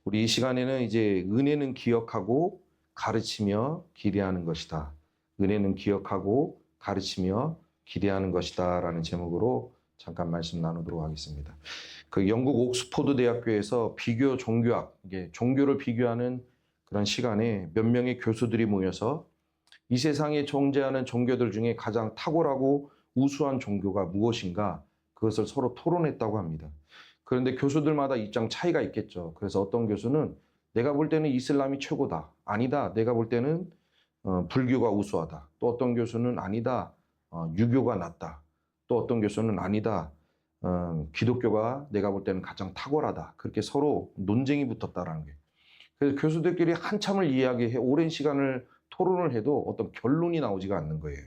우리 이 시간에는 이제 은혜는 기억하고 가르치며 기대하는 것이다. 은혜는 기억하고 가르치며 기대하는 것이다 라는 제목으로 잠깐 말씀 나누도록 하겠습니다. 그 영국 옥스포드 대학교에서 비교 종교학, 이게 종교를 비교하는 그런 시간에 몇 명의 교수들이 모여서 이 세상에 존재하는 종교들 중에 가장 탁월하고 우수한 종교가 무엇인가 그것을 서로 토론했다고 합니다. 그런데 교수들마다 입장 차이가 있겠죠. 그래서 어떤 교수는 내가 볼 때는 이슬람이 최고다. 아니다. 내가 볼 때는 불교가 우수하다. 또 어떤 교수는 아니다. 유교가 낫다. 또 어떤 교수는 아니다. 기독교가 내가 볼 때는 가장 탁월하다. 그렇게 서로 논쟁이 붙었다라는 거예요. 그래서 교수들끼리 한참을 이야기해 오랜 시간을 토론을 해도 어떤 결론이 나오지가 않는 거예요.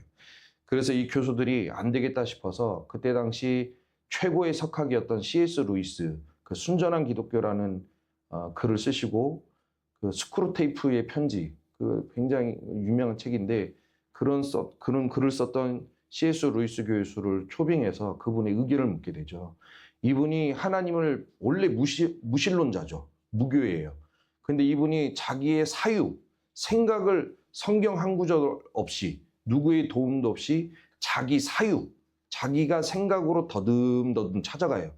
그래서 이 교수들이 안 되겠다 싶어서 그때 당시 최고의 석학이었던 C.S. 루이스, 그 순전한 기독교라는 글을 쓰시고 그 스크루테이프의 편지, 그 굉장히 유명한 책인데 그런 글을 썼던 C.S. 루이스 교수를 초빙해서 그분의 의견을 묻게 되죠. 이분이 하나님을 원래 무신론자죠. 무교예요. 근데 이분이 자기의 사유, 생각을 성경 한 구절 없이 누구의 도움도 없이 자기 사유, 자기가 생각으로 더듬더듬 찾아가요.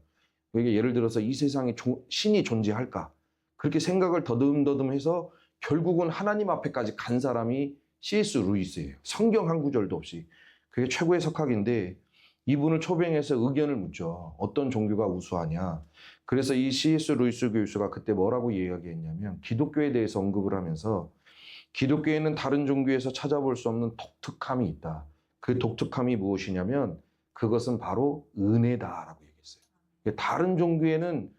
이게 예를 들어서 이 세상에 신이 존재할까? 그렇게 생각을 더듬더듬해서 결국은 하나님 앞에까지 간 사람이 C.S. 루이스예요. 성경 한 구절도 없이. 그게 최고의 석학인데 이분을 초빙해서 의견을 묻죠. 어떤 종교가 우수하냐. 그래서 이 C.S. 루이스 교수가 그때 뭐라고 이야기했냐면 기독교에 대해서 언급을 하면서 기독교에는 다른 종교에서 찾아볼 수 없는 독특함이 있다. 그 독특함이 무엇이냐면 그것은 바로 은혜다라고 얘기했어요. 다른 종교에는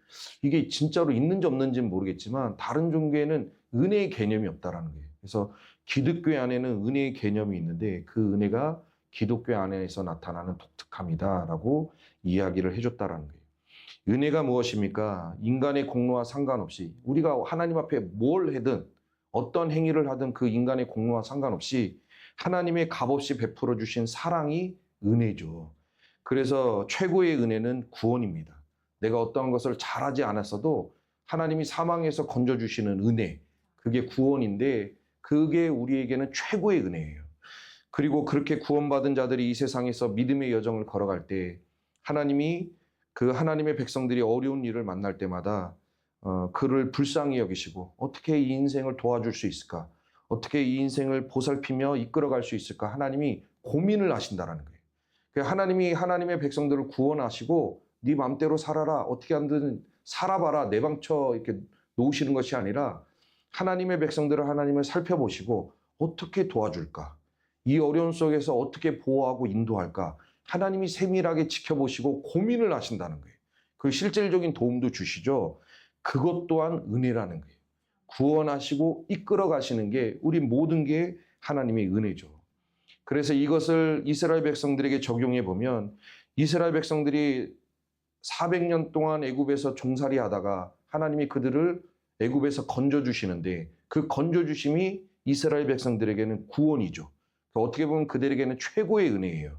이게 진짜로 있는지 없는지는 모르겠지만 다른 종교에는 은혜의 개념이 없다라는 거예요. 그래서 기독교 안에는 은혜의 개념이 있는데 그 은혜가 기독교 안에서 나타나는 독특함이다라고 이야기를 해줬다라는 거예요. 은혜가 무엇입니까? 인간의 공로와 상관없이 우리가 하나님 앞에 뭘 하든 어떤 행위를 하든 그 인간의 공로와 상관없이 하나님의 값없이 베풀어 주신 사랑이 은혜죠. 그래서 최고의 은혜는 구원입니다. 내가 어떠한 것을 잘하지 않았어도 하나님이 사망에서 건져주시는 은혜, 그게 구원인데 그게 우리에게는 최고의 은혜예요. 그리고 그렇게 구원받은 자들이 이 세상에서 믿음의 여정을 걸어갈 때 하나님이 그 하나님의 백성들이 어려운 일을 만날 때마다 그를 불쌍히 여기시고 어떻게 이 인생을 도와줄 수 있을까? 어떻게 이 인생을 보살피며 이끌어갈 수 있을까? 하나님이 고민을 하신다는 거예요. 하나님이 하나님의 백성들을 구원하시고 네 맘대로 살아라. 어떻게 하든 살아봐라. 내 방쳐 이렇게 놓으시는 것이 아니라 하나님의 백성들을 하나님을 살펴보시고 어떻게 도와줄까? 이 어려움 속에서 어떻게 보호하고 인도할까? 하나님이 세밀하게 지켜보시고 고민을 하신다는 거예요. 그 실질적인 도움도 주시죠. 그것 또한 은혜라는 거예요. 구원하시고 이끌어 가시는 게 우리 모든 게 하나님의 은혜죠. 그래서 이것을 이스라엘 백성들에게 적용해 보면 이스라엘 백성들이 400년 동안 애굽에서 종살이 하다가 하나님이 그들을 애굽에서 건져주시는데 그 건져주심이 이스라엘 백성들에게는 구원이죠. 어떻게 보면 그들에게는 최고의 은혜예요.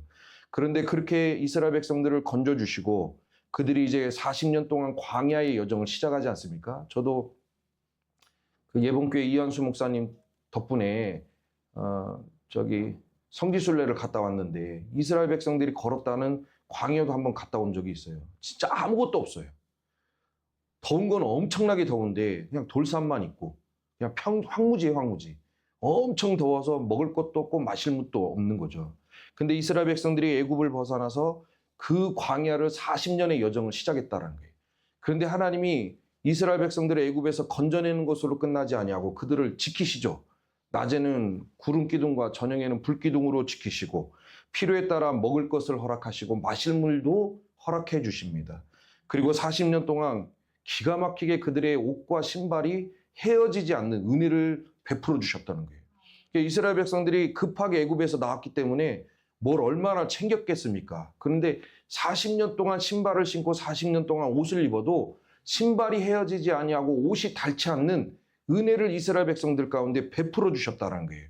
그런데 그렇게 이스라엘 백성들을 건져주시고 그들이 이제 40년 동안 광야의 여정을 시작하지 않습니까? 저도 그 예봉교회 이현수 목사님 덕분에 성지순례를 갔다 왔는데 이스라엘 백성들이 걸었다는 광야도 한번 갔다 온 적이 있어요. 진짜 아무것도 없어요. 더운 건 엄청나게 더운데 그냥 돌산만 있고 그냥 황무지예요, 황무지. 엄청 더워서 먹을 것도 없고 마실 물도 없는 거죠. 근데 이스라엘 백성들이 애굽을 벗어나서 그 광야를 40년의 여정을 시작했다는 거예요. 그런데 하나님이 이스라엘 백성들을 애굽에서 건져내는 것으로 끝나지 아니하고 그들을 지키시죠. 낮에는 구름 기둥과 저녁에는 불 기둥으로 지키시고 필요에 따라 먹을 것을 허락하시고 마실 물도 허락해 주십니다. 그리고 40년 동안 기가 막히게 그들의 옷과 신발이 헤어지지 않는 은혜를 베풀어 주셨다는 거예요. 이스라엘 백성들이 급하게 애굽에서 나왔기 때문에 뭘 얼마나 챙겼겠습니까? 그런데 40년 동안 신발을 신고 40년 동안 옷을 입어도 신발이 헤어지지 아니하고 옷이 닳지 않는 은혜를 이스라엘 백성들 가운데 베풀어 주셨다는 거예요.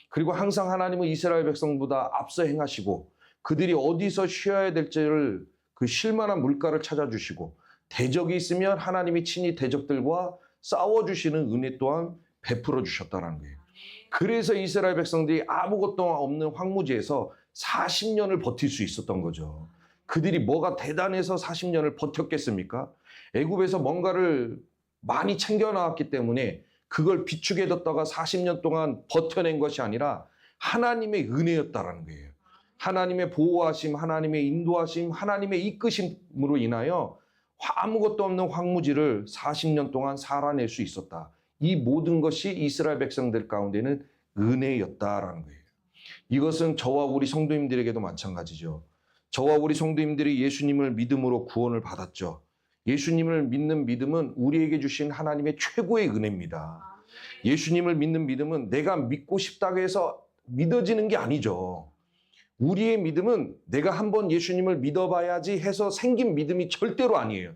그리고 항상 하나님은 이스라엘 백성보다 앞서 행하시고 그들이 어디서 쉬어야 될지를 그 쉴만한 물가를 찾아주시고 대적이 있으면 하나님이 친히 대적들과 싸워주시는 은혜 또한 베풀어 주셨다는 거예요. 그래서 이스라엘 백성들이 아무것도 없는 황무지에서 40년을 버틸 수 있었던 거죠. 그들이 뭐가 대단해서 40년을 버텼겠습니까? 애굽에서 뭔가를 많이 챙겨나왔기 때문에 그걸 비축해 뒀다가 40년 동안 버텨낸 것이 아니라 하나님의 은혜였다라는 거예요. 하나님의 보호하심, 하나님의 인도하심, 하나님의 이끄심으로 인하여 아무것도 없는 황무지를 40년 동안 살아낼 수 있었다. 이 모든 것이 이스라엘 백성들 가운데는 은혜였다라는 거예요. 이것은 저와 우리 성도님들에게도 마찬가지죠. 저와 우리 성도님들이 예수님을 믿음으로 구원을 받았죠. 예수님을 믿는 믿음은 우리에게 주신 하나님의 최고의 은혜입니다. 예수님을 믿는 믿음은 내가 믿고 싶다고 해서 믿어지는 게 아니죠. 우리의 믿음은 내가 한번 예수님을 믿어봐야지 해서 생긴 믿음이 절대로 아니에요.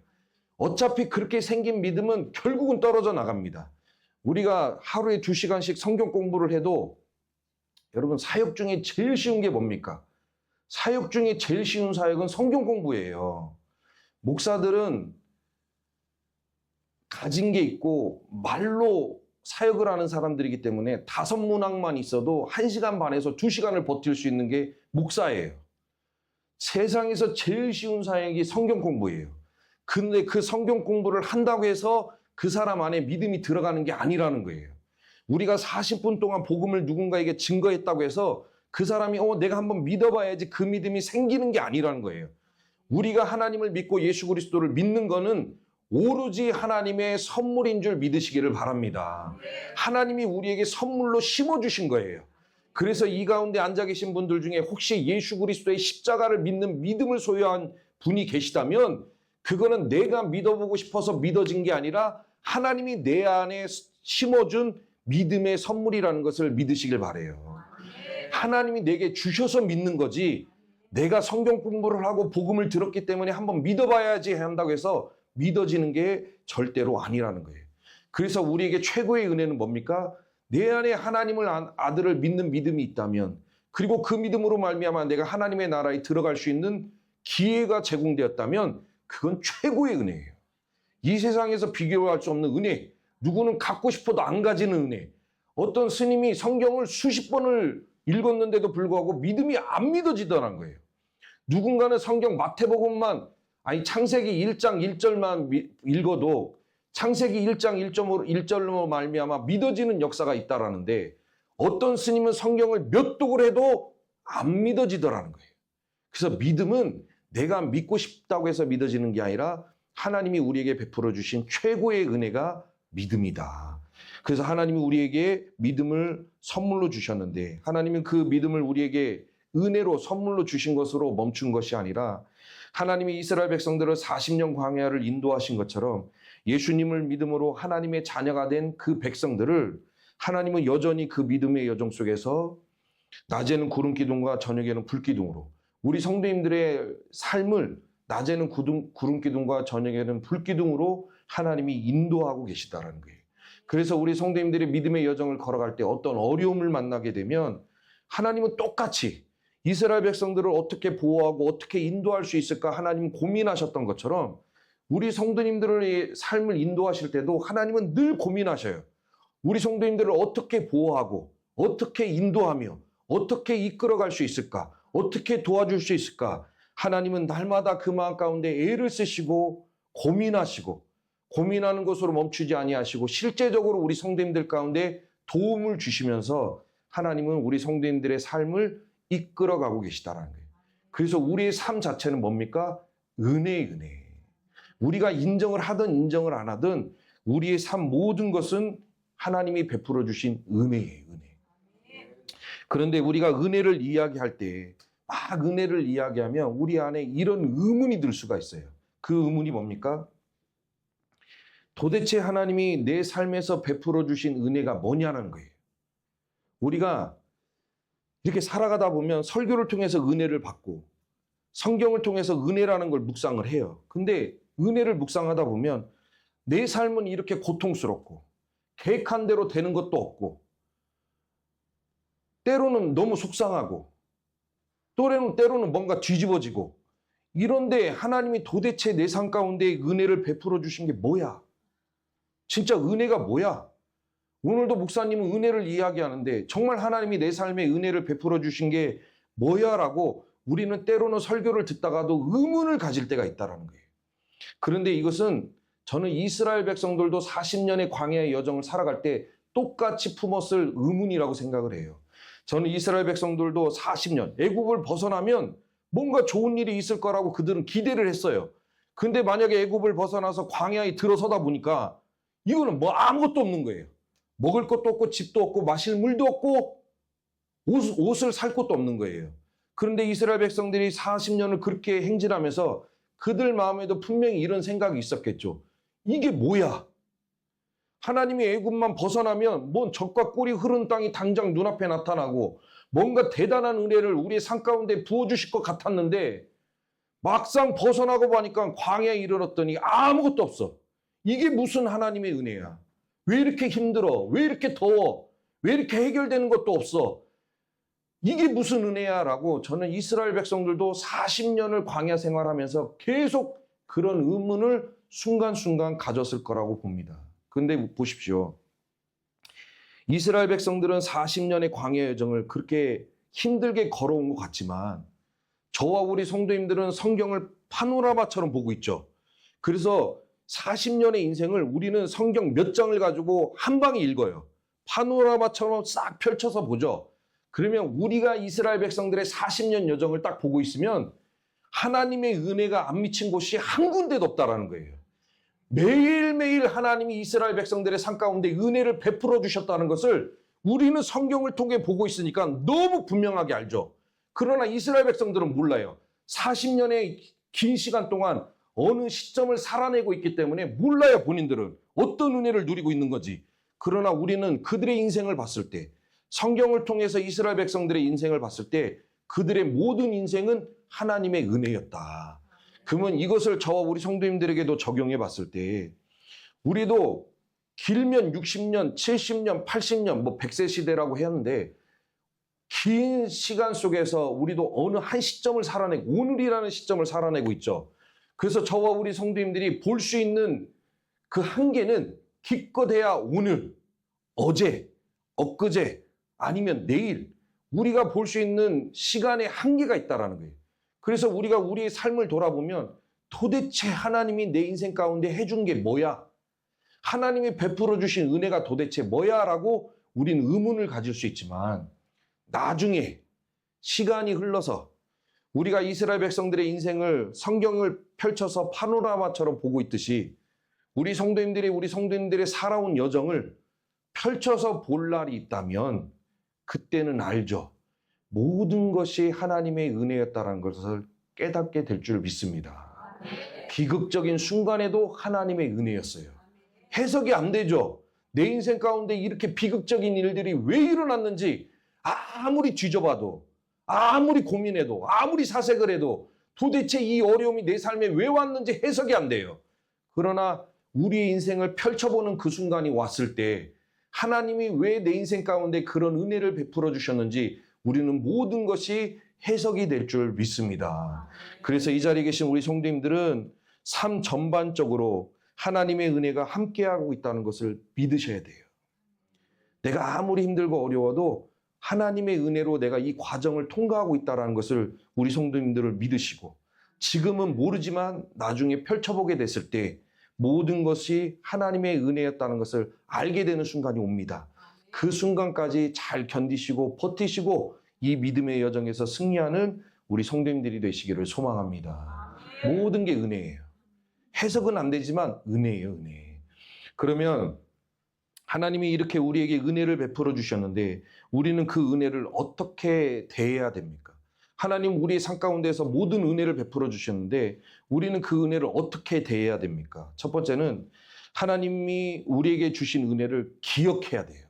어차피 그렇게 생긴 믿음은 결국은 떨어져 나갑니다. 우리가 하루에 2시간씩 성경 공부를 해도 여러분 사역 중에 제일 쉬운 게 뭡니까? 사역 중에 제일 쉬운 사역은 성경 공부예요. 목사들은 가진 게 있고 말로 사역을 하는 사람들이기 때문에 5문항만 있어도 1시간 반에서 2시간을 버틸 수 있는 게 목사예요. 세상에서 제일 쉬운 사역이 성경 공부예요. 근데 그 성경 공부를 한다고 해서 그 사람 안에 믿음이 들어가는 게 아니라는 거예요. 우리가 40분 동안 복음을 누군가에게 증거했다고 해서 그 사람이 내가 한번 믿어봐야지 그 믿음이 생기는 게 아니라는 거예요. 우리가 하나님을 믿고 예수 그리스도를 믿는 거는 오로지 하나님의 선물인 줄 믿으시기를 바랍니다. 하나님이 우리에게 선물로 심어주신 거예요. 그래서 이 가운데 앉아 계신 분들 중에 혹시 예수 그리스도의 십자가를 믿는 믿음을 소유한 분이 계시다면 그거는 내가 믿어보고 싶어서 믿어진 게 아니라 하나님이 내 안에 심어준 믿음의 선물이라는 것을 믿으시길 바라요. 하나님이 내게 주셔서 믿는 거지 내가 성경 공부를 하고 복음을 들었기 때문에 한번 믿어봐야지 한다고 해서 믿어지는 게 절대로 아니라는 거예요. 그래서 우리에게 최고의 은혜는 뭡니까? 내 안에 하나님을 아들을 믿는 믿음이 있다면 그리고 그 믿음으로 말미암아 내가 하나님의 나라에 들어갈 수 있는 기회가 제공되었다면 그건 최고의 은혜예요. 이 세상에서 비교할 수 없는 은혜. 누구는 갖고 싶어도 안 가지는 은혜. 어떤 스님이 성경을 수십 번을 읽었는데도 불구하고 믿음이 안 믿어지더란 거예요. 누군가는 성경 마태복음만 창세기 1장 1절만 읽어도 창세기 1장 1절로 말미암아 믿어지는 역사가 있다라는데 어떤 스님은 성경을 몇 독을 해도 안 믿어지더라는 거예요. 그래서 믿음은 내가 믿고 싶다고 해서 믿어지는 게 아니라 하나님이 우리에게 베풀어 주신 최고의 은혜가 믿음이다. 그래서 하나님이 우리에게 믿음을 선물로 주셨는데 하나님은 그 믿음을 우리에게 은혜로 선물로 주신 것으로 멈춘 것이 아니라 하나님이 이스라엘 백성들을 40년 광야를 인도하신 것처럼 예수님을 믿음으로 하나님의 자녀가 된 그 백성들을 하나님은 여전히 그 믿음의 여정 속에서 낮에는 구름 기둥과 저녁에는 불 기둥으로 우리 성도님들의 삶을 낮에는 구름 기둥과 저녁에는 불 기둥으로 하나님이 인도하고 계시다라는 거예요. 그래서 우리 성도님들의 믿음의 여정을 걸어갈 때 어떤 어려움을 만나게 되면 하나님은 똑같이 이스라엘 백성들을 어떻게 보호하고 어떻게 인도할 수 있을까 하나님 고민하셨던 것처럼 우리 성도님들의 삶을 인도하실 때도 하나님은 늘 고민하셔요. 우리 성도님들을 어떻게 보호하고 어떻게 인도하며 어떻게 이끌어갈 수 있을까? 어떻게 도와줄 수 있을까? 하나님은 날마다 그 마음 가운데 애를 쓰시고 고민하시고 고민하는 것으로 멈추지 아니하시고 실제적으로 우리 성도님들 가운데 도움을 주시면서 하나님은 우리 성도님들의 삶을 이끌어가고 계시다라는 거예요. 그래서 우리의 삶 자체는 뭡니까? 은혜의 은혜. 우리가 인정을 하든 인정을 안 하든 우리의 삶 모든 것은 하나님이 베풀어 주신 은혜예요. 은혜. 그런데 우리가 은혜를 이야기할 때 막 은혜를 이야기하면 우리 안에 이런 의문이 들 수가 있어요. 그 의문이 뭡니까? 도대체 하나님이 내 삶에서 베풀어 주신 은혜가 뭐냐는 거예요. 우리가 이렇게 살아가다 보면 설교를 통해서 은혜를 받고 성경을 통해서 은혜라는 걸 묵상을 해요. 근데 은혜를 묵상하다 보면 내 삶은 이렇게 고통스럽고 계획한 대로 되는 것도 없고 때로는 너무 속상하고 때로는 뭔가 뒤집어지고 이런데 하나님이 도대체 내 삶 가운데 은혜를 베풀어 주신 게 뭐야? 진짜 은혜가 뭐야? 오늘도 목사님은 은혜를 이야기하는데 정말 하나님이 내 삶에 은혜를 베풀어 주신 게 뭐야? 라고 우리는 때로는 설교를 듣다가도 의문을 가질 때가 있다는 거예요. 그런데 이것은 저는 이스라엘 백성들도 40년의 광야의 여정을 살아갈 때 똑같이 품었을 의문이라고 생각을 해요. 저는 이스라엘 백성들도 40년, 애굽을 벗어나면 뭔가 좋은 일이 있을 거라고 그들은 기대를 했어요. 근데 만약에 애굽을 벗어나서 광야에 들어서다 보니까 이거는 뭐 아무것도 없는 거예요. 먹을 것도 없고 집도 없고 마실 물도 없고 옷을 살 것도 없는 거예요. 그런데 이스라엘 백성들이 40년을 그렇게 행진하면서 그들 마음에도 분명히 이런 생각이 있었겠죠. 이게 뭐야? 하나님이 애굽만 벗어나면 뭔 적과 꿀이 흐르는 땅이 당장 눈앞에 나타나고 뭔가 대단한 은혜를 우리의 삶 가운데 부어주실 것 같았는데 막상 벗어나고 보니까 광야에 이르렀더니 아무것도 없어. 이게 무슨 하나님의 은혜야? 왜 이렇게 힘들어? 왜 이렇게 더워? 왜 이렇게 해결되는 것도 없어? 이게 무슨 은혜야? 라고 저는 이스라엘 백성들도 40년을 광야 생활하면서 계속 그런 의문을 순간순간 가졌을 거라고 봅니다. 근데 보십시오. 이스라엘 백성들은 40년의 광야 여정을 그렇게 힘들게 걸어온 것 같지만 저와 우리 성도님들은 성경을 파노라마처럼 보고 있죠. 그래서 40년의 인생을 우리는 성경 몇 장을 가지고 한 방에 읽어요. 파노라마처럼 싹 펼쳐서 보죠. 그러면 우리가 이스라엘 백성들의 40년 여정을 딱 보고 있으면 하나님의 은혜가 안 미친 곳이 한 군데도 없다라는 거예요. 매일매일 하나님이 이스라엘 백성들의 삶 가운데 은혜를 베풀어 주셨다는 것을 우리는 성경을 통해 보고 있으니까 너무 분명하게 알죠. 그러나 이스라엘 백성들은 몰라요. 40년의 긴 시간 동안 어느 시점을 살아내고 있기 때문에 몰라요. 본인들은 어떤 은혜를 누리고 있는 건지. 그러나 우리는 그들의 인생을 봤을 때, 성경을 통해서 이스라엘 백성들의 인생을 봤을 때 그들의 모든 인생은 하나님의 은혜였다. 그러면 이것을 저와 우리 성도님들에게도 적용해 봤을 때 우리도 길면 60년, 70년, 80년, 뭐 100세 시대라고 했는데 긴 시간 속에서 우리도 어느 한 시점을 살아내고 오늘이라는 시점을 살아내고 있죠. 그래서 저와 우리 성도님들이 볼 수 있는 그 한계는 기껏해야 오늘, 어제, 엊그제 아니면 내일 우리가 볼 수 있는 시간의 한계가 있다는 거예요. 그래서 우리가 우리의 삶을 돌아보면 도대체 하나님이 내 인생 가운데 해준 게 뭐야? 하나님이 베풀어 주신 은혜가 도대체 뭐야? 라고 우리는 의문을 가질 수 있지만 나중에 시간이 흘러서 우리가 이스라엘 백성들의 인생을 성경을 펼쳐서 파노라마처럼 보고 있듯이 우리 성도님들의 살아온 여정을 펼쳐서 볼 날이 있다면 그때는 알죠. 모든 것이 하나님의 은혜였다는 것을 깨닫게 될 줄 믿습니다. 비극적인 순간에도 하나님의 은혜였어요. 해석이 안 되죠. 내 인생 가운데 이렇게 비극적인 일들이 왜 일어났는지 아무리 뒤져봐도 아무리 고민해도 아무리 사색을 해도 도대체 이 어려움이 내 삶에 왜 왔는지 해석이 안 돼요. 그러나 우리의 인생을 펼쳐보는 그 순간이 왔을 때 하나님이 왜 내 인생 가운데 그런 은혜를 베풀어 주셨는지 우리는 모든 것이 해석이 될 줄 믿습니다. 그래서 이 자리에 계신 우리 성도님들은 삶 전반적으로 하나님의 은혜가 함께하고 있다는 것을 믿으셔야 돼요. 내가 아무리 힘들고 어려워도 하나님의 은혜로 내가 이 과정을 통과하고 있다는 것을 우리 성도님들을 믿으시고 지금은 모르지만 나중에 펼쳐보게 됐을 때 모든 것이 하나님의 은혜였다는 것을 알게 되는 순간이 옵니다. 그 순간까지 잘 견디시고 버티시고 이 믿음의 여정에서 승리하는 우리 성도님들이 되시기를 소망합니다. 모든 게 은혜예요. 해석은 안 되지만 은혜예요, 은혜. 그러면 하나님이 이렇게 우리에게 은혜를 베풀어 주셨는데 우리는 그 은혜를 어떻게 대해야 됩니까? 하나님 우리의 삶 가운데서 모든 은혜를 베풀어 주셨는데 우리는 그 은혜를 어떻게 대해야 됩니까? 첫 번째는 하나님이 우리에게 주신 은혜를 기억해야 돼요.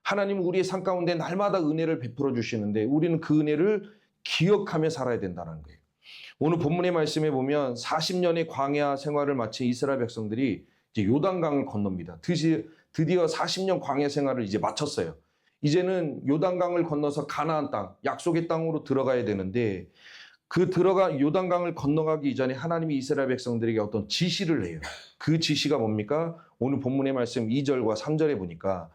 하나님은 우리의 삶 가운데 날마다 은혜를 베풀어 주시는데 우리는 그 은혜를 기억하며 살아야 된다는 거예요. 오늘 본문의 말씀에 보면 40년의 광야 생활을 마친 이스라엘 백성들이 이제 요단강을 건넙니다. 드디어 40년 광야 생활을 이제 마쳤어요. 이제는 요단강을 건너서 가나안 땅, 약속의 땅으로 들어가야 되는데 그 들어가 요단강을 건너가기 이전에 하나님이 이스라엘 백성들에게 어떤 지시를 해요. 그 지시가 뭡니까? 오늘 본문의 말씀 2절과 3절에 보니까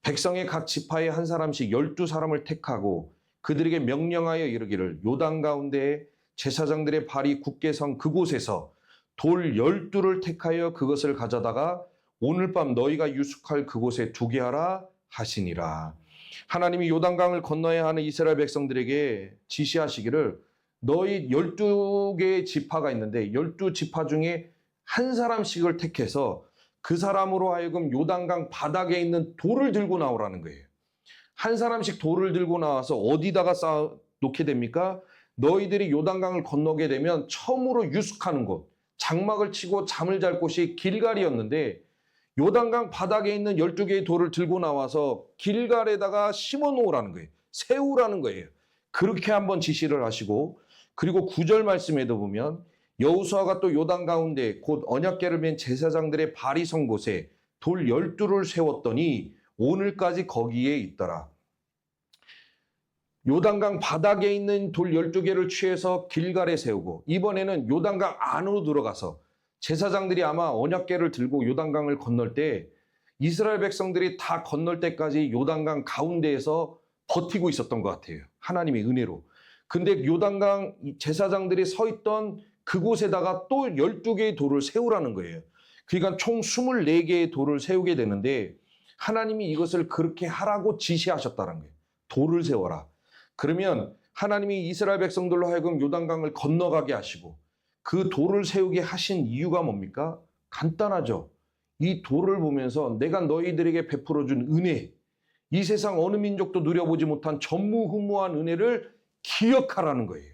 백성의 각 지파에 한 사람씩 12사람을 택하고 그들에게 명령하여 이르기를 요단 가운데에 제사장들의 발이 굳게 선 그곳에서 돌 12를 택하여 그것을 가져다가 오늘 밤 너희가 유숙할 그곳에 두게 하라 하시니라. 하나님이 요단강을 건너야 하는 이스라엘 백성들에게 지시하시기를 너희 12개의 지파가 있는데 12지파 중에 한 사람씩을 택해서 그 사람으로 하여금 요단강 바닥에 있는 돌을 들고 나오라는 거예요. 한 사람씩 돌을 들고 나와서 어디다가 쌓아 놓게 됩니까? 너희들이 요단강을 건너게 되면 처음으로 유숙하는 곳, 장막을 치고 잠을 잘 곳이 길갈이었는데 요단강 바닥에 있는 12개의 돌을 들고 나와서 길갈에다가 심어 놓으라는 거예요. 세우라는 거예요. 그렇게 한번 지시를 하시고 그리고 9절 말씀에도 보면 여호수아가 또 요단 가운데 곧 언약궤를 맨 제사장들의 발이 선 곳에 돌 12를 세웠더니 오늘까지 거기에 있더라. 요단강 바닥에 있는 돌 12개를 취해서 길갈에 세우고 이번에는 요단강 안으로 들어가서 제사장들이 아마 언약궤를 들고 요단강을 건널 때 이스라엘 백성들이 다 건널 때까지 요단강 가운데에서 버티고 있었던 것 같아요. 하나님의 은혜로. 근데 요단강 제사장들이 서 있던 그곳에다가 또 12개의 돌을 세우라는 거예요. 그러니까 총 24개의 돌을 세우게 되는데 하나님이 이것을 그렇게 하라고 지시하셨다는 거예요. 돌을 세워라. 그러면 하나님이 이스라엘 백성들로 하여금 요단강을 건너가게 하시고 그 돌을 세우게 하신 이유가 뭡니까? 간단하죠. 이 돌을 보면서 내가 너희들에게 베풀어준 은혜, 이 세상 어느 민족도 누려보지 못한 전무후무한 은혜를 기억하라는 거예요.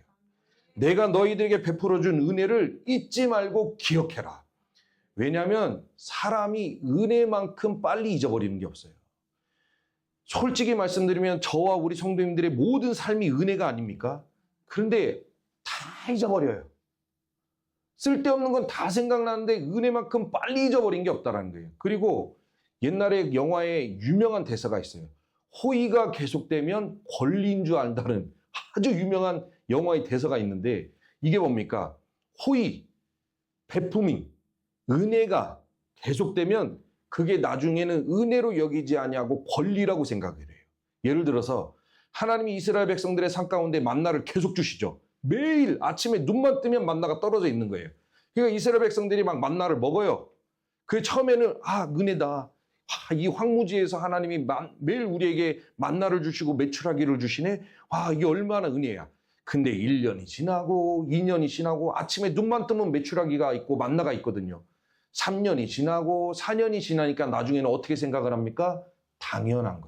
내가 너희들에게 베풀어준 은혜를 잊지 말고 기억해라. 왜냐하면 사람이 은혜만큼 빨리 잊어버리는 게 없어요. 솔직히 말씀드리면 저와 우리 성도님들의 모든 삶이 은혜가 아닙니까? 그런데 다 잊어버려요. 쓸데없는 건 다 생각나는데 은혜만큼 빨리 잊어버린 게 없다는 거예요. 그리고 옛날에 영화에 유명한 대사가 있어요. 호의가 계속되면 권리인 줄 안다는 아주 유명한 영화의 대사가 있는데 이게 뭡니까? 호의, 베품이, 은혜가 계속되면 그게 나중에는 은혜로 여기지 아니하고 권리라고 생각을 해요. 예를 들어서 하나님이 이스라엘 백성들의 삶 가운데 만나를 계속 주시죠. 매일 아침에 눈만 뜨면 만나가 떨어져 있는 거예요. 그러니까 이스라엘 백성들이 막 만나를 먹어요. 그 처음에는 은혜다. 이 황무지에서 하나님이 매일 우리에게 만나를 주시고 메추라기를 주시네. 이게 얼마나 은혜야. 근데 1년이 지나고 2년이 지나고 아침에 눈만 뜨면 메추라기가 있고 만나가 있거든요. 3년이 지나고 4년이 지나니까 나중에는 어떻게 생각을 합니까? 당연한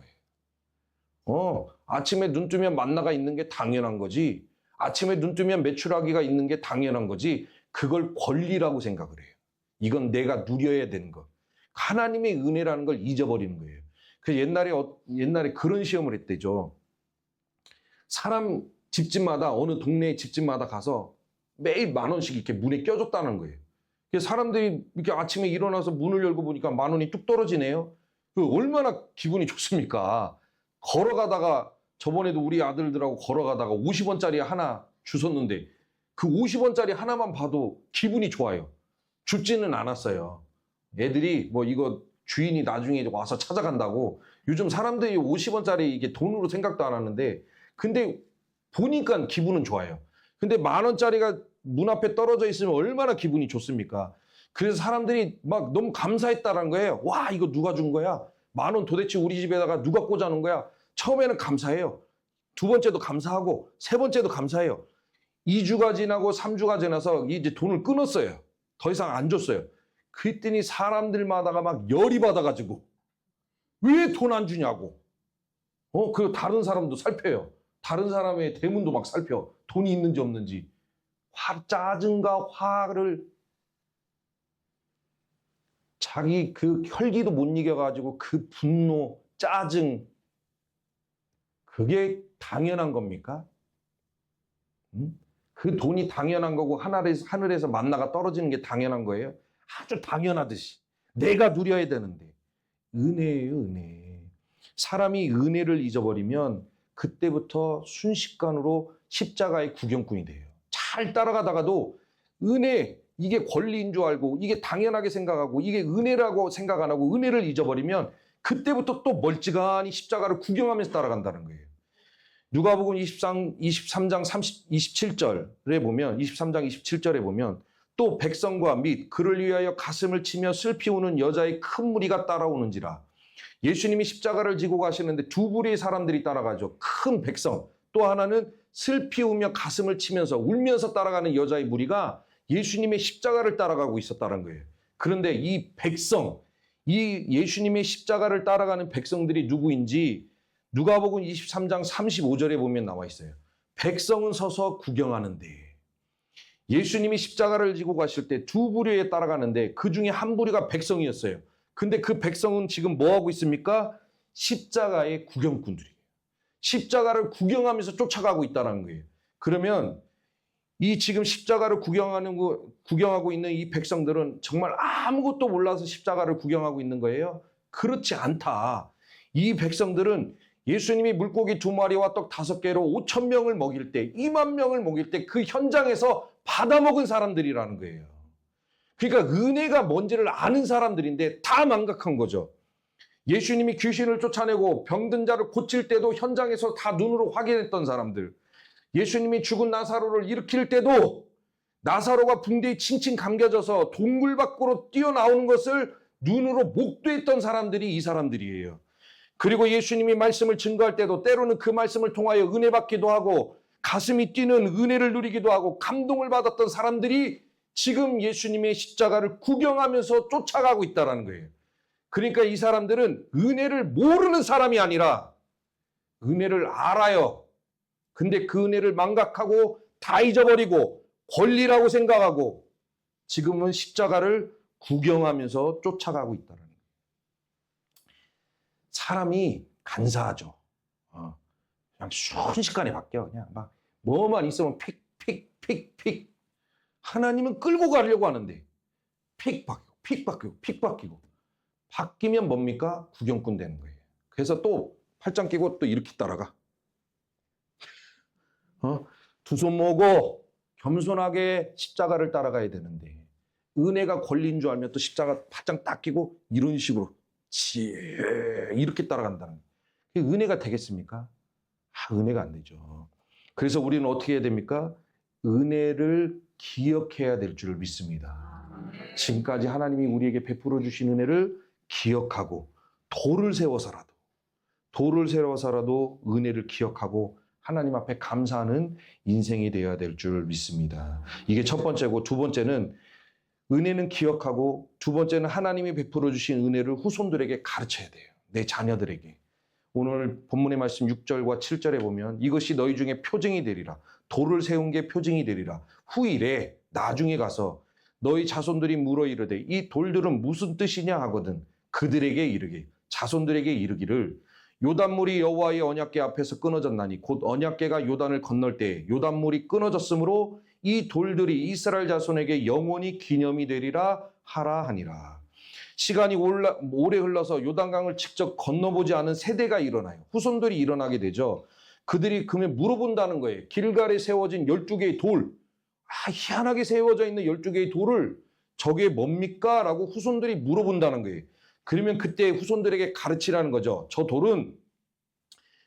거예요. 아침에 눈 뜨면 만나가 있는 게 당연한 거지. 아침에 눈 뜨면 메추라기가 있는 게 당연한 거지. 그걸 권리라고 생각을 해요. 이건 내가 누려야 되는 것. 하나님의 은혜라는 걸 잊어버리는 거예요. 그래서 옛날에 그런 시험을 했대죠. 사람 집집마다 어느 동네 집집마다 가서 매일 10,000원씩 이렇게 문에 껴줬다는 거예요. 사람들이 이렇게 아침에 일어나서 문을 열고 보니까 10,000원이 뚝 떨어지네요. 얼마나 기분이 좋습니까? 걸어가다가 저번에도 우리 아들들하고 걸어가다가 50원짜리 하나 주웠는데 그 50원짜리 하나만 봐도 기분이 좋아요. 죽지는 않았어요. 애들이 이거 주인이 나중에 와서 찾아간다고 요즘 사람들이 50원짜리 이게 돈으로 생각도 안 하는데 근데 보니까 기분은 좋아요. 근데 10,000원짜리가 문 앞에 떨어져 있으면 얼마나 기분이 좋습니까? 그래서 사람들이 막 너무 감사했다는 거예요. 와, 이거 누가 준 거야? 10,000원 도대체 우리 집에다가 누가 꽂아놓은 거야? 처음에는 감사해요. 두 번째도 감사하고 세 번째도 감사해요. 2주가 지나고 3주가 지나서 이제 돈을 끊었어요. 더 이상 안 줬어요. 그랬더니 사람들마다가 막 열이 받아가지고 왜 돈 안 주냐고. 그 다른 사람도 살펴요. 다른 사람의 대문도 막 살펴. 돈이 있는지 없는지. 짜증과 화를 자기 그 혈기도 못 이겨가지고 그 분노, 짜증 그게 당연한 겁니까? 그 돈이 당연한 거고 하늘에서 만나가 떨어지는 게 당연한 거예요? 아주 당연하듯이 내가 누려야 되는데 은혜예요, 은혜. 사람이 은혜를 잊어버리면 그때부터 순식간으로 십자가의 구경꾼이 돼요. 잘 따라가다가도 은혜, 이게 권리인 줄 알고 이게 당연하게 생각하고 이게 은혜라고 생각 안 하고 은혜를 잊어버리면 그때부터 또 멀찌감히 십자가를 구경하면서 따라간다는 거예요. 누가복음 23장 27절에 보면 23장 27절에 보면 또 백성과 및 그를 위하여 가슴을 치며 슬피 우는 여자의 큰 무리가 따라오는지라. 예수님이 십자가를 지고 가시는데 두 부류의 사람들이 따라가죠. 큰 백성, 또 하나는 슬피 우며 가슴을 치면서 울면서 따라가는 여자의 무리가 예수님의 십자가를 따라가고 있었다는 거예요. 그런데 이 백성, 이 예수님의 십자가를 따라가는 백성들이 누구인지 누가복음 23장 35절에 보면 나와 있어요. 백성은 서서 구경하는데, 예수님이 십자가를 지고 가실 때 두 부류에 따라가는데 그 중에 한 부류가 백성이었어요. 근데 그 백성은 지금 뭐 하고 있습니까? 십자가의 구경꾼들이에요. 십자가를 구경하면서 쫓아가고 있다는 거예요. 그러면 이 지금 십자가를 구경하고 있는 이 백성들은 정말 아무것도 몰라서 십자가를 구경하고 있는 거예요? 그렇지 않다. 이 백성들은 예수님이 물고기 2마리와 떡 5개로 5,000명을 먹일 때, 2만 명을 먹일 때 그 현장에서 받아먹은 사람들이라는 거예요. 그러니까 은혜가 뭔지를 아는 사람들인데 다 망각한 거죠. 예수님이 귀신을 쫓아내고 병든 자를 고칠 때도 현장에서 다 눈으로 확인했던 사람들. 예수님이 죽은 나사로를 일으킬 때도 나사로가 붕대에 칭칭 감겨져서 동굴 밖으로 뛰어나오는 것을 눈으로 목도했던 사람들이 이 사람들이에요. 그리고 예수님이 말씀을 증거할 때도 때로는 그 말씀을 통하여 은혜 받기도 하고 가슴이 뛰는 은혜를 누리기도 하고 감동을 받았던 사람들이 지금 예수님의 십자가를 구경하면서 쫓아가고 있다는 거예요. 그러니까 이 사람들은 은혜를 모르는 사람이 아니라 은혜를 알아요. 근데 그 은혜를 망각하고 다 잊어버리고 권리라고 생각하고 지금은 십자가를 구경하면서 쫓아가고 있다는 거예요. 사람이 간사하죠. 그냥 순식간에 바뀌어. 그냥 막 뭐만 있으면 픽. 하나님은 끌고 가려고 하는데 픽 바뀌고. 바뀌면 뭡니까? 구경꾼 되는 거예요. 그래서 또 팔짱 끼고 또 이렇게 따라가. 두 손 모으고 겸손하게 십자가를 따라가야 되는데 은혜가 권리인 줄 알면 또 십자가 팔짱 딱 끼고 이런 식으로 이렇게 따라간다는 거예요. 은혜가 되겠습니까? 은혜가 안 되죠. 그래서 우리는 어떻게 해야 됩니까? 은혜를 기억해야 될 줄을 믿습니다. 지금까지 하나님이 우리에게 베풀어 주신 은혜를 기억하고 돌을 세워서라도 은혜를 기억하고 하나님 앞에 감사하는 인생이 되어야 될 줄 믿습니다. 이게 첫 번째고, 두 번째는 은혜는 기억하고, 두 번째는 하나님이 베풀어 주신 은혜를 후손들에게 가르쳐야 돼요. 내 자녀들에게. 오늘 본문의 말씀 6절과 7절에 보면 이것이 너희 중에 표징이 되리라. 돌을 세운 게 표징이 되리라. 후일에 나중에 가서 너희 자손들이 물어 이르되 이 돌들은 무슨 뜻이냐 하거든 그들에게 이르게, 자손들에게 이르기를 요단물이 여호와의 언약궤 앞에서 끊어졌나니 곧 언약궤가 요단을 건널 때 요단물이 끊어졌으므로 이 돌들이 이스라엘 자손에게 영원히 기념이 되리라 하라 하니라. 시간이 오래 흘러서 요단강을 직접 건너보지 않은 세대가 일어나요. 후손들이 일어나게 되죠. 그들이 그러면 물어본다는 거예요. 길갈에 세워진 12개의 돌, 희한하게 세워져 있는 12개의 돌을 저게 뭡니까? 라고 후손들이 물어본다는 거예요. 그러면 그때 후손들에게 가르치라는 거죠. 저 돌은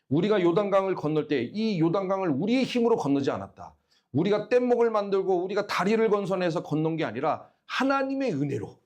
우리가 요단강을 건널 때 이 요단강을 우리의 힘으로 건너지 않았다. 우리가 뗏목을 만들고 우리가 다리를 건설해서 건넌 게 아니라 하나님의 은혜로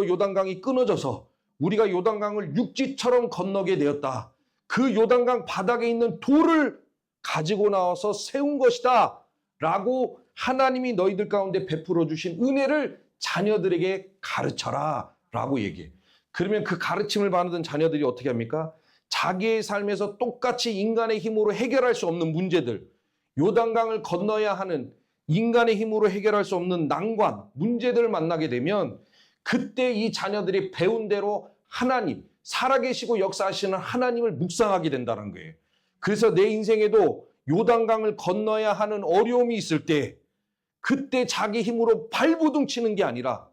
요단강이 끊어져서 우리가 요단강을 육지처럼 건너게 되었다. 그 요단강 바닥에 있는 돌을 가지고 나와서 세운 것이다. 라고 하나님이 너희들 가운데 베풀어 주신 은혜를 자녀들에게 가르쳐라. 라고 얘기해. 그러면 그 가르침을 받은 자녀들이 어떻게 합니까? 자기의 삶에서 똑같이 인간의 힘으로 해결할 수 없는 문제들, 요단강을 건너야 하는 인간의 힘으로 해결할 수 없는 난관, 문제들을 만나게 되면 그때 이 자녀들이 배운 대로 하나님, 살아계시고 역사하시는 하나님을 묵상하게 된다는 거예요. 그래서 내 인생에도 요단강을 건너야 하는 어려움이 있을 때 그때 자기 힘으로 발부둥 치는 게 아니라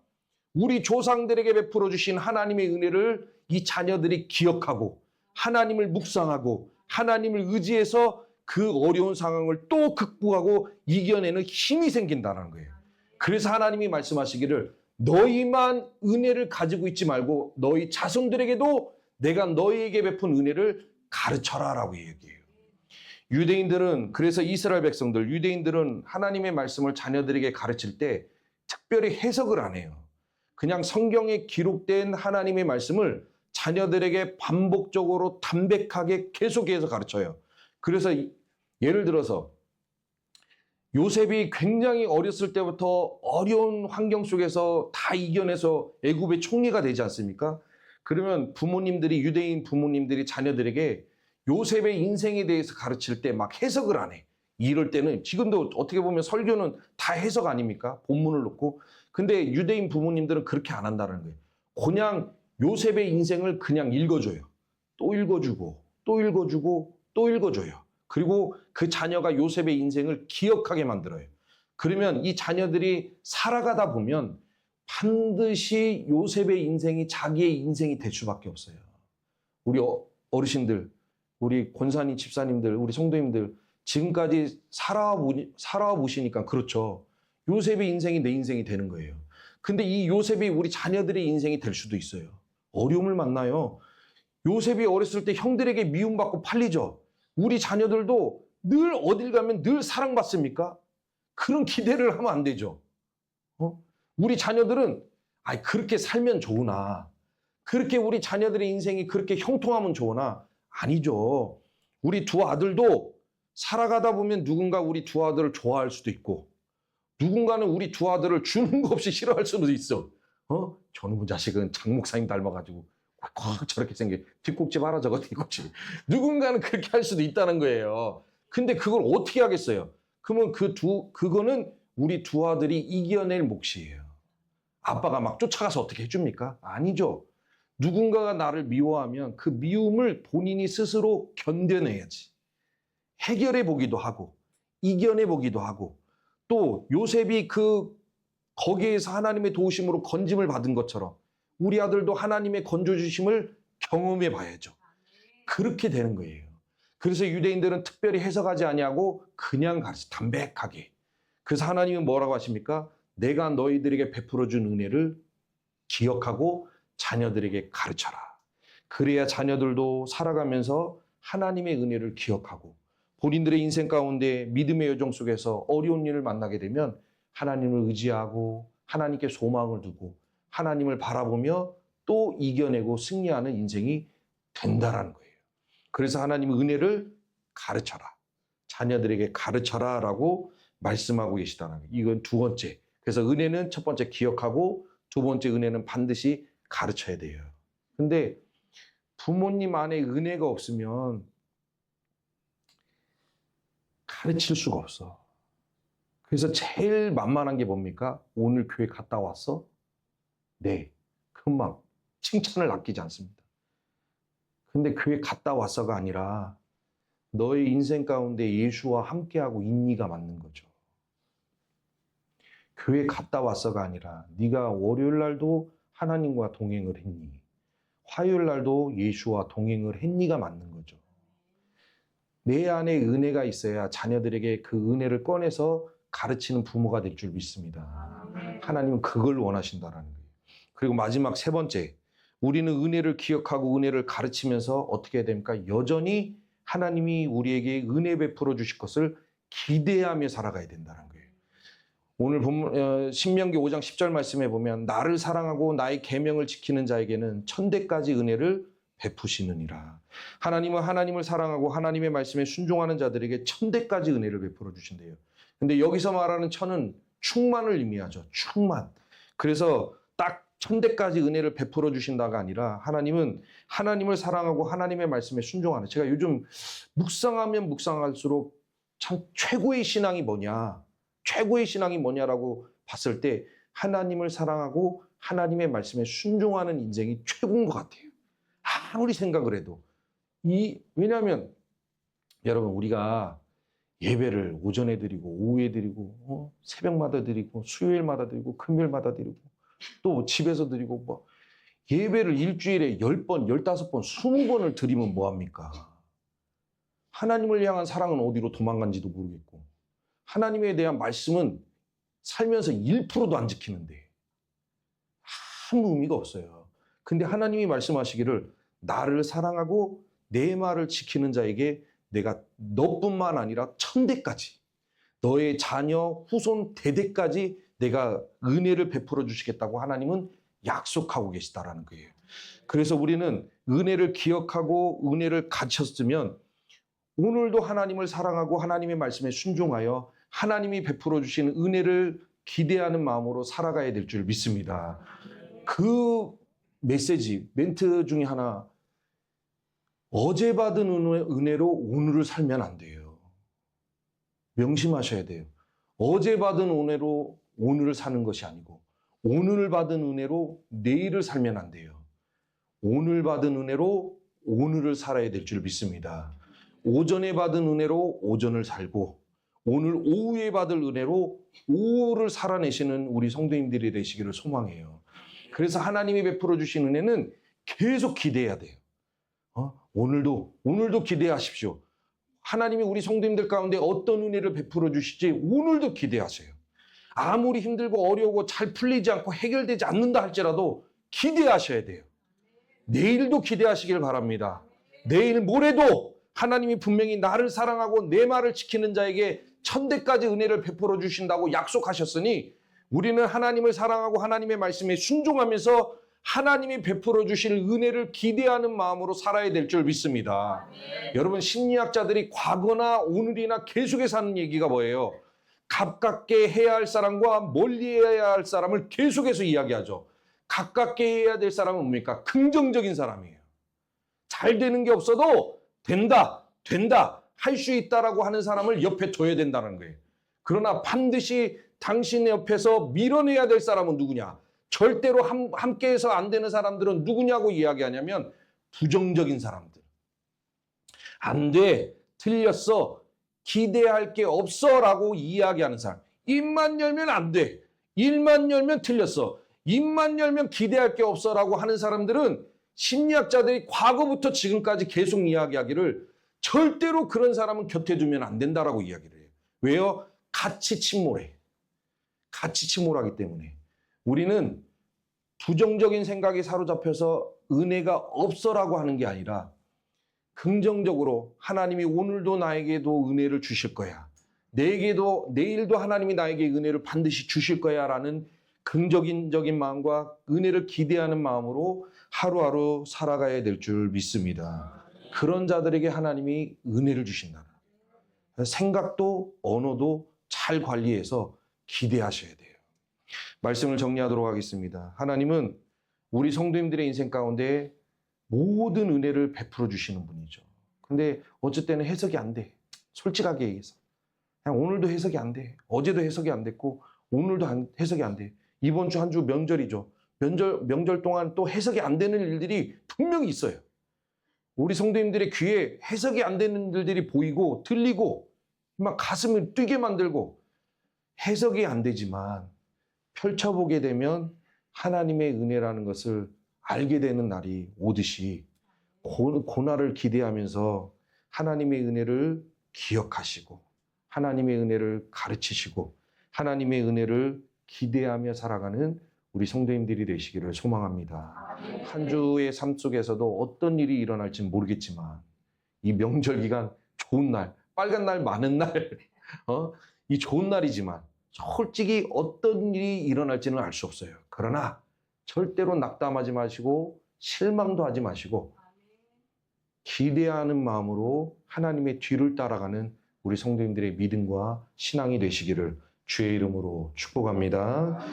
우리 조상들에게 베풀어 주신 하나님의 은혜를 이 자녀들이 기억하고 하나님을 묵상하고 하나님을 의지해서 그 어려운 상황을 또 극복하고 이겨내는 힘이 생긴다는 거예요. 그래서 하나님이 말씀하시기를 너희만 은혜를 가지고 있지 말고 너희 자손들에게도 내가 너희에게 베푼 은혜를 가르쳐라라고 얘기해요. 유대인들은 그래서 이스라엘 백성들, 유대인들은 하나님의 말씀을 자녀들에게 가르칠 때 특별히 해석을 안 해요. 그냥 성경에 기록된 하나님의 말씀을 자녀들에게 반복적으로 담백하게 계속해서 가르쳐요. 그래서 예를 들어서 요셉이 굉장히 어렸을 때부터 어려운 환경 속에서 다 이겨내서 애굽의 총리가 되지 않습니까? 그러면 부모님들이, 유대인 부모님들이 자녀들에게 요셉의 인생에 대해서 가르칠 때 막 해석을 안 해. 이럴 때는 지금도 어떻게 보면 설교는 다 해석 아닙니까? 본문을 놓고. 근데 유대인 부모님들은 그렇게 안 한다는 거예요. 그냥 요셉의 인생을 그냥 읽어줘요. 또 읽어주고 또 읽어주고 또 읽어줘요. 그리고 그 자녀가 요셉의 인생을 기억하게 만들어요. 그러면 이 자녀들이 살아가다 보면 반드시 요셉의 인생이 자기의 인생이 될 수밖에 없어요. 우리 어르신들, 우리 권사님, 집사님들, 우리 성도님들 지금까지 살아와 보시니까 그렇죠. 요셉의 인생이 내 인생이 되는 거예요. 근데 이 요셉이 우리 자녀들의 인생이 될 수도 있어요. 어려움을 만나요. 요셉이 어렸을 때 형들에게 미움받고 팔리죠. 우리 자녀들도 늘 어딜 가면 늘 사랑받습니까? 그런 기대를 하면 안 되죠. 우리 자녀들은 그렇게 살면 좋으나, 그렇게 우리 자녀들의 인생이 그렇게 형통하면 좋으나 아니죠. 우리 두 아들도 살아가다 보면 누군가 우리 두 아들을 좋아할 수도 있고 누군가는 우리 두 아들을 주는 거 없이 싫어할 수도 있어. 저놈의 자식은 장 목사님 닮아가지고 꽉 저렇게 생겨. 뒷꼭지 봐라 저거 뒷꼭지. 누군가는 그렇게 할 수도 있다는 거예요. 근데 그걸 어떻게 하겠어요? 그러면 그거는 우리 두 아들이 이겨낼 몫이에요. 아빠가 막 쫓아가서 어떻게 해줍니까? 아니죠. 누군가가 나를 미워하면 그 미움을 본인이 스스로 견뎌내야지. 해결해 보기도 하고 이겨내 보기도 하고 또 요셉이 거기에서 하나님의 도우심으로 건짐을 받은 것처럼 우리 아들도 하나님의 건져주심을 경험해 봐야죠. 그렇게 되는 거예요. 그래서 유대인들은 특별히 해석하지 아니하고 그냥 가르쳐 담백하게. 그래서 하나님은 뭐라고 하십니까? 내가 너희들에게 베풀어준 은혜를 기억하고 자녀들에게 가르쳐라. 그래야 자녀들도 살아가면서 하나님의 은혜를 기억하고 본인들의 인생 가운데 믿음의 여정 속에서 어려운 일을 만나게 되면 하나님을 의지하고 하나님께 소망을 두고 하나님을 바라보며 또 이겨내고 승리하는 인생이 된다라는 거예요. 그래서 하나님의 은혜를 가르쳐라. 자녀들에게 가르쳐라라고 말씀하고 계시다는 거예요. 이건 두 번째. 그래서 은혜는 첫 번째 기억하고 두 번째 은혜는 반드시 가르쳐야 돼요. 근데 부모님 안에 은혜가 없으면 가르칠 수가 없어. 그래서 제일 만만한 게 뭡니까? 오늘 교회 갔다 왔어? 네. 금방 칭찬을 아끼지 않습니다. 근데 교회 갔다 왔어가 아니라 너의 인생 가운데 예수와 함께하고 있니가 맞는 거죠. 교회 갔다 왔어가 아니라 네가 월요일 날도 하나님과 동행을 했니? 화요일 날도 예수와 동행을 했니가 맞는 거죠. 내 안에 은혜가 있어야 자녀들에게 그 은혜를 꺼내서 가르치는 부모가 될 줄 믿습니다. 하나님은 그걸 원하신다라는 거예요. 그리고 마지막 세 번째, 우리는 은혜를 기억하고 은혜를 가르치면서 어떻게 해야 됩니까? 여전히 하나님이 우리에게 은혜 베풀어 주실 것을 기대하며 살아가야 된다는 거예요. 오늘 본문 신명기 5장 10절 말씀에 보면 나를 사랑하고 나의 계명을 지키는 자에게는 천대까지 은혜를 베푸시느니라. 하나님은 하나님을 사랑하고 하나님의 말씀에 순종하는 자들에게 천대까지 은혜를 베풀어 주신대요. 근데 여기서 말하는 천은 충만을 의미하죠. 충만. 그래서 딱 천대까지 은혜를 베풀어 주신다가 아니라 하나님은 하나님을 사랑하고 하나님의 말씀에 순종하는. 제가 요즘 묵상하면 묵상할수록 참 최고의 신앙이 뭐냐, 최고의 신앙이 뭐냐라고 봤을 때 하나님을 사랑하고 하나님의 말씀에 순종하는 인생이 최고인 것 같아요. 아무리 생각을 해도. 왜냐하면 여러분 우리가 예배를 오전에 드리고 오후에 드리고 새벽마다 드리고 수요일마다 드리고 금요일마다 드리고 또 집에서 드리고 예배를 일주일에 10번, 15번, 20번을 드리면 뭐합니까? 하나님을 향한 사랑은 어디로 도망간지도 모르겠고 하나님에 대한 말씀은 살면서 1%도 안 지키는데 아무 의미가 없어요. 근데 하나님이 말씀하시기를 나를 사랑하고 내 말을 지키는 자에게 내가 너뿐만 아니라 천대까지 너의 자녀 후손 대대까지 내가 은혜를 베풀어 주시겠다고 하나님은 약속하고 계시다라는 거예요. 그래서 우리는 은혜를 기억하고 은혜를 가졌으면 오늘도 하나님을 사랑하고 하나님의 말씀에 순종하여 하나님이 베풀어 주시는 은혜를 기대하는 마음으로 살아가야 될 줄 믿습니다. 그 메시지, 멘트 중에 하나, 어제 받은 은혜로 오늘을 살면 안 돼요. 명심하셔야 돼요. 어제 받은 은혜로 오늘을 사는 것이 아니고 오늘 받은 은혜로 내일을 살면 안 돼요. 오늘 받은 은혜로 오늘을 살아야 될 줄 믿습니다. 오전에 받은 은혜로 오전을 살고 오늘 오후에 받을 은혜로 오후를 살아내시는 우리 성도님들이 되시기를 소망해요. 그래서 하나님이 베풀어 주신 은혜는 계속 기대해야 돼요. 오늘도 기대하십시오. 하나님이 우리 성도님들 가운데 어떤 은혜를 베풀어 주실지 오늘도 기대하세요. 아무리 힘들고 어려우고 잘 풀리지 않고 해결되지 않는다 할지라도 기대하셔야 돼요. 내일도 기대하시길 바랍니다. 내일 모레도 하나님이 분명히 나를 사랑하고 내 말을 지키는 자에게 천대까지 은혜를 베풀어 주신다고 약속하셨으니 우리는 하나님을 사랑하고 하나님의 말씀에 순종하면서 하나님이 베풀어 주실 은혜를 기대하는 마음으로 살아야 될 줄 믿습니다. 여러분, 심리학자들이 과거나 오늘이나 계속해서 하는 얘기가 뭐예요? 가깝게 해야 할 사람과 멀리 해야 할 사람을 계속해서 이야기하죠. 가깝게 해야 될 사람은 뭡니까? 긍정적인 사람이에요. 잘 되는 게 없어도 된다 할 수 있다라고 하는 사람을 옆에 둬야 된다는 거예요. 그러나 반드시 당신 옆에서 밀어내야 될 사람은 누구냐? 절대로 함께해서 안 되는 사람들은 누구냐고 이야기하냐면 부정적인 사람들. 안 돼, 틀렸어, 기대할 게 없어 라고 이야기하는 사람. 입만 열면 안 돼, 일만 열면 틀렸어, 입만 열면 기대할 게 없어 라고 하는 사람들은 심리학자들이 과거부터 지금까지 계속 이야기하기를 절대로 그런 사람은 곁에 두면 안 된다라고 이야기를 해요. 왜요? 같이 침몰해. 같이 침몰하기 때문에. 우리는 부정적인 생각에 사로잡혀서 은혜가 없어라고 하는 게 아니라 긍정적으로 하나님이 오늘도 나에게도 은혜를 주실 거야. 내일도 하나님이 나에게 은혜를 반드시 주실 거야 라는 긍정적인 마음과 은혜를 기대하는 마음으로 하루하루 살아가야 될 줄 믿습니다. 그런 자들에게 하나님이 은혜를 주신다. 생각도 언어도 잘 관리해서 기대하셔야 돼요. 말씀을 정리하도록 하겠습니다. 하나님은 우리 성도님들의 인생 가운데 모든 은혜를 베풀어 주시는 분이죠. 근데 어쩔 때는 해석이 안 돼. 솔직하게 얘기해서. 그냥 오늘도 해석이 안 돼. 어제도 해석이 안 됐고 오늘도 해석이 안 돼. 이번 주 한 주 명절이죠. 명절 동안 또 해석이 안 되는 일들이 분명히 있어요. 우리 성도님들의 귀에 해석이 안 되는 일들이 보이고 들리고 막 가슴을 뛰게 만들고 해석이 안 되지만 펼쳐보게 되면 하나님의 은혜라는 것을 알게 되는 날이 오듯이 고난을 기대하면서 하나님의 은혜를 기억하시고 하나님의 은혜를 가르치시고 하나님의 은혜를 기대하며 살아가는 우리 성도님들이 되시기를 소망합니다. 한 주의 삶 속에서도 어떤 일이 일어날지 모르겠지만 이 명절 기간 좋은 날, 빨간 날, 많은 날, 이 좋은 날이지만 솔직히 어떤 일이 일어날지는 알 수 없어요. 그러나 절대로 낙담하지 마시고 실망도 하지 마시고 기대하는 마음으로 하나님의 뒤를 따라가는 우리 성도님들의 믿음과 신앙이 되시기를 주의 이름으로 축복합니다.